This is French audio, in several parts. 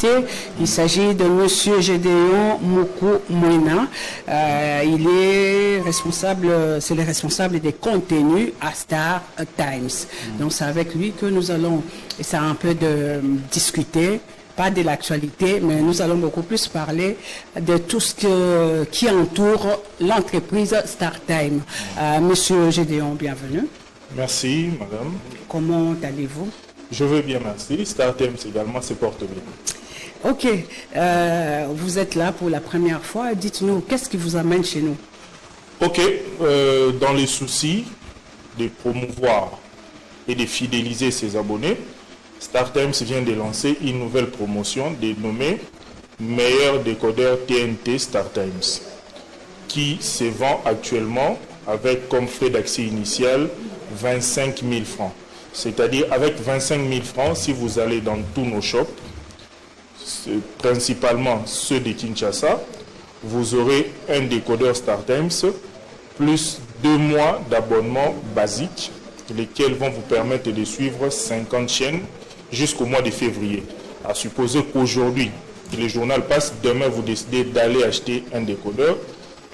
invité. Il s'agit de Monsieur Gédéon Moukou-Mouena. Il est responsable, c'est le responsable des contenus à Star Times. Donc c'est avec lui que nous allons essayer un peu de discuter, pas de l'actualité, mais nous allons beaucoup plus parler de tout ce qui entoure l'entreprise StarTime. Monsieur Gédéon, bienvenue. Merci, madame. Comment allez-vous? Je vais bien, merci. StarTime également se porte bien. Ok, vous êtes là pour la première fois. Dites-nous, qu'est-ce qui vous amène chez nous? Ok, dans les soucis de promouvoir et de fidéliser ses abonnés, StarTime vient de lancer une nouvelle promotion dénommée Meilleur décodeur TNT StarTime, qui se vend actuellement avec comme frais d'accès initial 25 000 francs. C'est-à-dire avec 25 000 francs, si vous allez dans tous nos shops, principalement ceux de Kinshasa, vous aurez un décodeur StarTime plus 2 mois d'abonnement basique, lesquels vont vous permettre de suivre 50 chaînes jusqu'au mois de février. À supposer qu'aujourd'hui, le journal passe, demain vous décidez d'aller acheter un décodeur,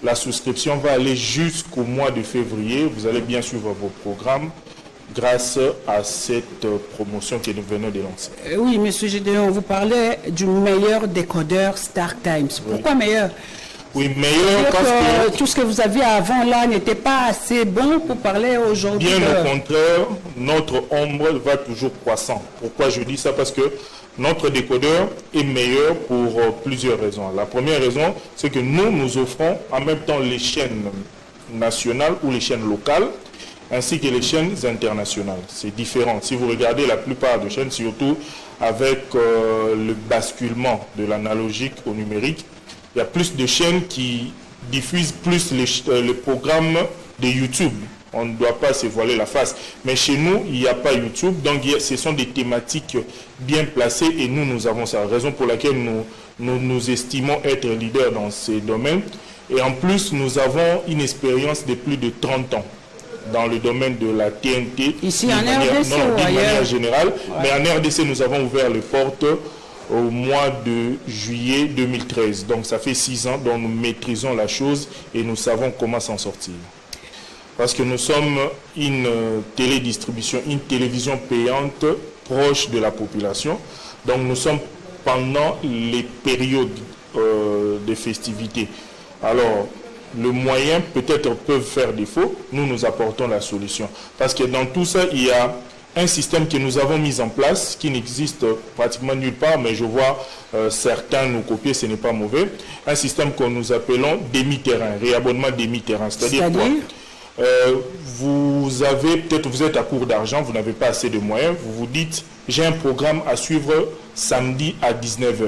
la souscription va aller jusqu'au mois de février. Vous allez bien suivre vos programmes grâce à cette promotion que nous venons de lancer. Oui, monsieur Gédéon, vous parlez du meilleur décodeur StarTime. Pourquoi meilleur? Oui, meilleur parce que tout ce que vous aviez avant là n'était pas assez bon pour parler aujourd'hui. Bien au contraire, notre ombre va toujours croissant. Pourquoi je dis ça? Parce que notre décodeur est meilleur pour plusieurs raisons. La première raison, c'est que nous offrons en même temps les chaînes nationales ou les chaînes locales, ainsi que les chaînes internationales. C'est différent. Si vous regardez la plupart des chaînes, surtout avec le basculement de l'analogique au numérique, il y a plus de chaînes qui diffusent plus les programmes de YouTube. On ne doit pas se voiler la face. Mais chez nous, il n'y a pas YouTube. Donc, ce sont des thématiques bien placées et nous avons ça. Raison pour laquelle nous estimons être leaders dans ces domaines. Et en plus, nous avons une expérience de plus de 30 ans dans le domaine de la TNT. Ici en RDC ou ailleurs? De manière générale. Ouais. Mais en RDC, nous avons ouvert les portes au mois de juillet 2013. Donc ça fait 6 ans dont nous maîtrisons la chose et nous savons comment s'en sortir. Parce que nous sommes une télédistribution, une télévision payante proche de la population. Donc nous sommes pendant les périodes de festivités. Alors, le moyen peut-être peuvent faire défaut, nous apportons la solution. Parce que dans tout ça, il y a un système que nous avons mis en place, qui n'existe pratiquement nulle part, mais je vois certains nous copier, ce n'est pas mauvais. Un système que nous appelons demi-terrain, réabonnement demi-terrain. C'est-à-dire quoi? Vous avez, peut-être vous êtes à court d'argent, vous n'avez pas assez de moyens, vous vous dites, j'ai un programme à suivre samedi à 19 h.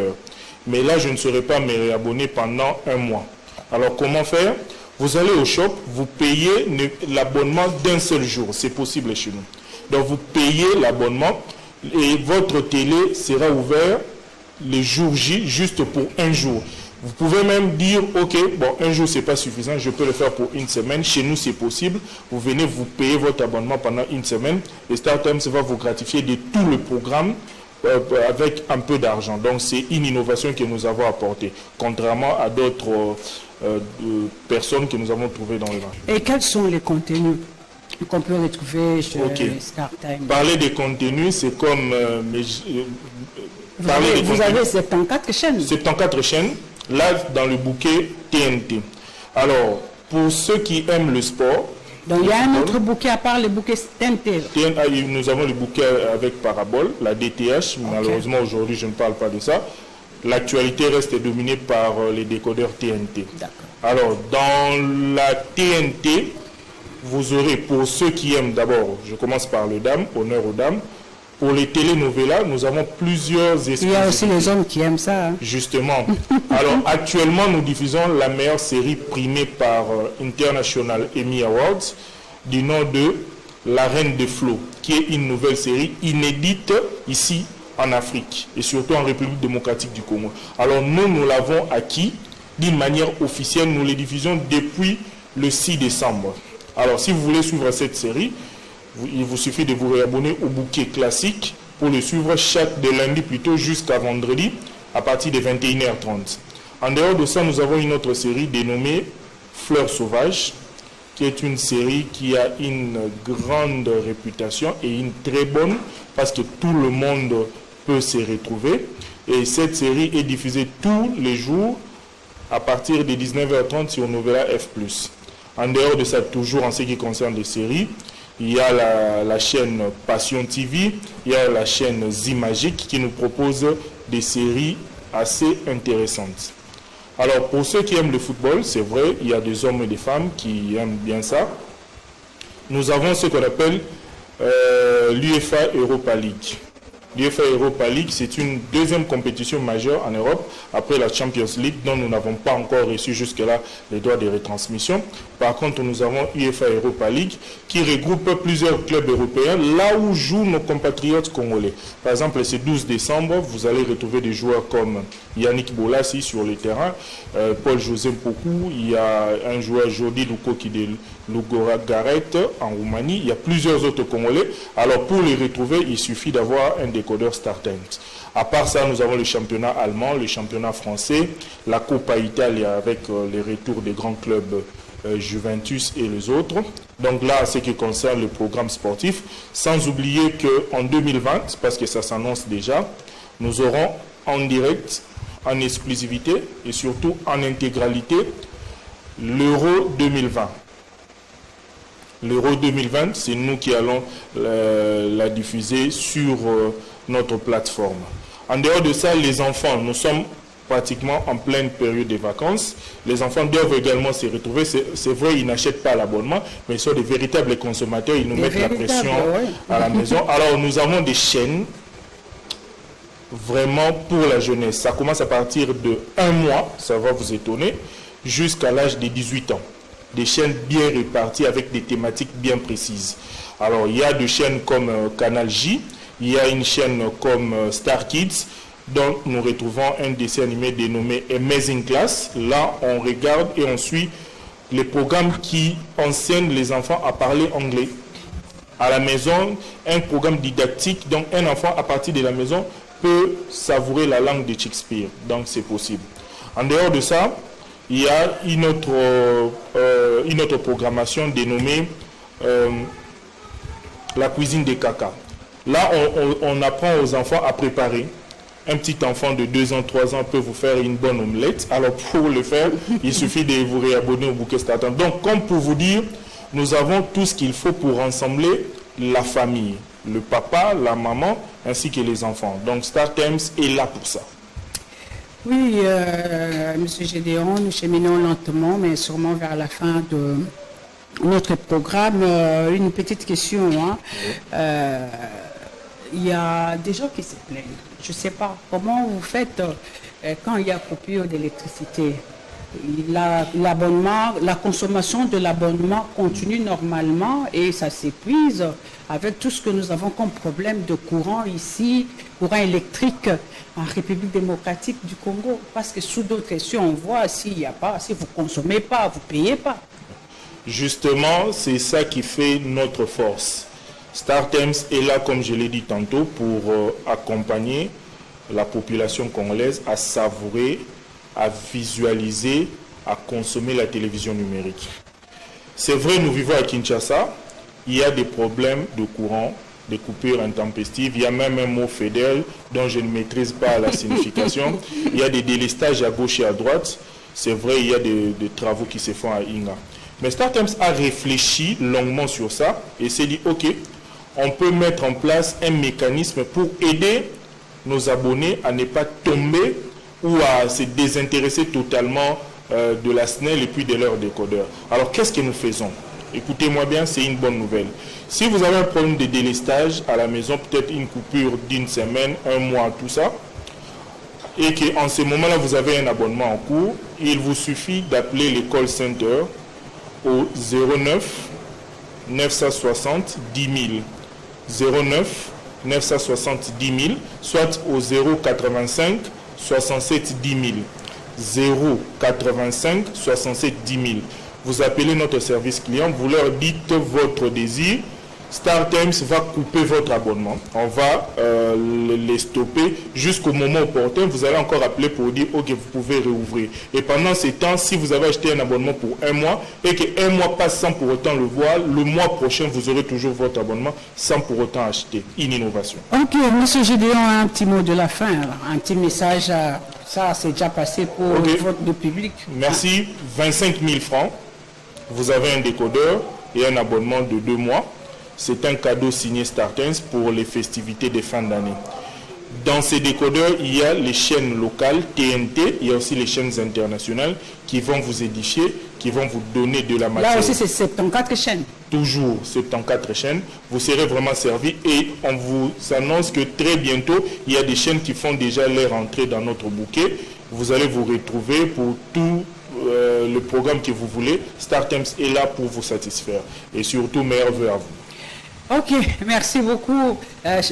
Mais là, je ne serai pas me réabonner pendant 1 mois. Alors, comment faire? Vous allez au shop, vous payez l'abonnement d'un seul jour. C'est possible chez nous. Donc, vous payez l'abonnement et votre télé sera ouverte le jour J juste pour 1 jour. Vous pouvez même dire, ok, bon, 1 jour, ce n'est pas suffisant, je peux le faire pour 1 semaine. Chez nous, c'est possible. Vous venez, vous payez votre abonnement pendant 1 semaine. Et StarTime va vous gratifier de tout le programme avec un peu d'argent. Donc, c'est une innovation que nous avons apportée, contrairement à d'autres personnes que nous avons trouvées dans le marché. Et quels sont les contenus qu'on peut retrouver chez StarTime? Parler des contenus, c'est comme... vous avez 74 chaînes. 74 chaînes. Là, dans le bouquet TNT. Alors, pour ceux qui aiment le sport... Donc, il y a un autre bouquet à part le bouquet TNT. Nous avons le bouquet avec parabole, la DTH. Malheureusement, aujourd'hui, je ne parle pas de ça. L'actualité reste dominée par les décodeurs TNT. Alors, dans la TNT, vous aurez, pour ceux qui aiment d'abord, je commence par le dame, honneur aux dames. Pour les télénovelas, nous avons plusieurs exclusivités. Il y a aussi les hommes qui aiment ça. Hein. Justement. Alors, actuellement, nous diffusons la meilleure série primée par International Emmy Awards du nom de La Reine de Flots, qui est une nouvelle série inédite ici en Afrique et surtout en République démocratique du Congo. Alors, nous l'avons acquis d'une manière officielle. Nous les diffusons depuis le 6 décembre. Alors, si vous voulez suivre cette série, il vous suffit de vous réabonner au bouquet classique pour le suivre de lundi plutôt jusqu'à vendredi à partir de 21h30. En dehors de ça, nous avons une autre série dénommée Fleurs sauvages, qui est une série qui a une grande réputation et une très bonne, parce que tout le monde peut s'y retrouver. Et cette série est diffusée tous les jours à partir de 19h30 sur Novela F+. En dehors de ça, toujours en ce qui concerne les séries, il y a la chaîne Passion TV, il y a la chaîne Zimagique qui nous propose des séries assez intéressantes. Alors, pour ceux qui aiment le football, c'est vrai, il y a des hommes et des femmes qui aiment bien ça. Nous avons ce qu'on appelle l'UEFA Europa League. L'UEFA Europa League, c'est une deuxième compétition majeure en Europe, après la Champions League, dont nous n'avons pas encore reçu jusque-là les droits de retransmission. Par contre, nous avons UEFA Europa League, qui regroupe plusieurs clubs européens, là où jouent nos compatriotes congolais. Par exemple, ce 12 décembre, vous allez retrouver des joueurs comme Yannick Bolassi sur le terrain, Paul-José Mpoku, il y a un joueur Jordi Lukoki de Lugora Garet en Roumanie, il y a plusieurs autres Congolais. Alors pour les retrouver, il suffit d'avoir un décodeur StarTimes. À part ça, nous avons le championnat allemand, le championnat français, la Coppa Italia avec les retours des grands clubs Juventus et les autres. Donc là, ce qui concerne le programme sportif, sans oublier qu'en 2020, parce que ça s'annonce déjà, nous aurons en direct, en exclusivité et surtout en intégralité l'Euro 2020. L'Euro 2020, c'est nous qui allons la diffuser sur notre plateforme. En dehors de ça, les enfants, nous sommes pratiquement en pleine période de vacances. Les enfants doivent également se retrouver. C'est vrai, ils n'achètent pas l'abonnement, mais ils sont des véritables consommateurs. Ils nous mettent la pression à la maison. Alors, nous avons des chaînes vraiment pour la jeunesse. Ça commence à partir de 1 mois, ça va vous étonner, jusqu'à l'âge de 18 ans. Des chaînes bien réparties avec des thématiques bien précises. Alors, il y a des chaînes comme Canal J, il y a une chaîne comme Star Kids, dont nous retrouvons un dessin animé dénommé Amazing Class. Là, on regarde et on suit les programmes qui enseignent les enfants à parler anglais. À la maison, un programme didactique, donc un enfant à partir de la maison peut savourer la langue de Shakespeare. Donc, c'est possible. En dehors de ça, il y a une autre programmation dénommée la cuisine des caca. Là, on apprend aux enfants à préparer. Un petit enfant de 2 ans, 3 ans peut vous faire une bonne omelette. Alors, pour le faire, il suffit de vous réabonner au bouquet StarTimes. Donc, comme pour vous dire, nous avons tout ce qu'il faut pour rassembler la famille, le papa, la maman, ainsi que les enfants. Donc, StarTimes est là pour ça. Oui, Monsieur Gédéon, nous cheminons lentement, mais sûrement vers la fin de notre programme. Une petite question. Il y a des gens qui se plaignent. Je ne sais pas comment vous faites quand il y a coupure d'électricité. L'abonnement, la consommation de l'abonnement continue normalement et ça s'épuise avec tout ce que nous avons comme problème de courant ici, courant électrique en République démocratique du Congo. Parce que sous d'autres questions, on voit s'il n'y a pas, si vous ne consommez pas, vous ne payez pas. Justement, c'est ça qui fait notre force. StarTimes est là, comme je l'ai dit tantôt, pour accompagner la population congolaise à savourer, à visualiser, à consommer la télévision numérique. C'est vrai, nous vivons à Kinshasa, il y a des problèmes de courant, des coupures intempestives, il y a même un mot fédéral dont je ne maîtrise pas la signification, il y a des délestages à gauche et à droite, c'est vrai, il y a des travaux qui se font à Inga. Mais StarTimes a réfléchi longuement sur ça et s'est dit, ok, on peut mettre en place un mécanisme pour aider nos abonnés à ne pas tomber ou à se désintéresser totalement de la SNEL et puis de leur décodeur. Alors, qu'est-ce que nous faisons? Écoutez-moi bien, c'est une bonne nouvelle. Si vous avez un problème de délestage à la maison, peut-être une coupure d'1 semaine, 1 mois, tout ça, et qu'en ce moment-là, vous avez un abonnement en cours, il vous suffit d'appeler le call center au 09 960 10 000. 09 960 10 000, soit au 085 67 10 000. 085 67 10 000. Vous appelez notre service client, vous leur dites votre désir. Star Times va couper votre abonnement. On va les stopper jusqu'au moment opportun. Vous allez encore appeler pour dire ok, vous pouvez réouvrir. Et pendant ces temps, si vous avez acheté un abonnement pour un mois et qu'un mois passe sans pour autant le voir, le mois prochain, vous aurez toujours votre abonnement sans pour autant acheter. Une innovation. Ok, M. Gédéon, un petit mot de la fin, alors. Un petit message. Ça, c'est déjà passé pour le public. Merci. 25 000 francs. Vous avez un décodeur et un abonnement de 2 mois. C'est un cadeau signé Star Times pour les festivités de fin d'année. Dans ces décodeurs, il y a les chaînes locales, TNT, il y a aussi les chaînes internationales qui vont vous édifier, qui vont vous donner de la matière. Là aussi, c'est 74 chaînes. Toujours 74 chaînes. Vous serez vraiment servi et on vous annonce que très bientôt, il y a des chaînes qui font déjà leur entrée dans notre bouquet. Vous allez vous retrouver pour tout le programme que vous voulez. Star Times est là pour vous satisfaire. Et surtout, meilleurs vœux à vous. Ok, merci beaucoup.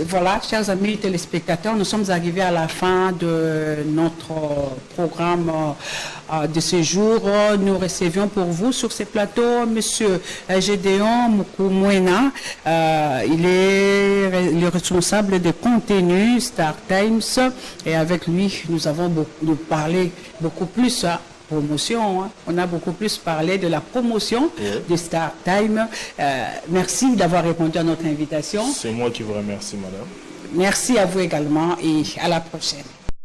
Voilà, chers amis téléspectateurs, nous sommes arrivés à la fin de notre programme de ce jour. Nous recevions pour vous sur ces plateaux M. Gédéon Moukou-Mouena. Il est le responsable des contenus Star Times et avec lui, nous avons parlé beaucoup plus promotion, hein. On a beaucoup plus parlé de la promotion de Star Time. Merci d'avoir répondu à notre invitation. C'est moi qui vous remercie, madame. Merci à vous également et à la prochaine.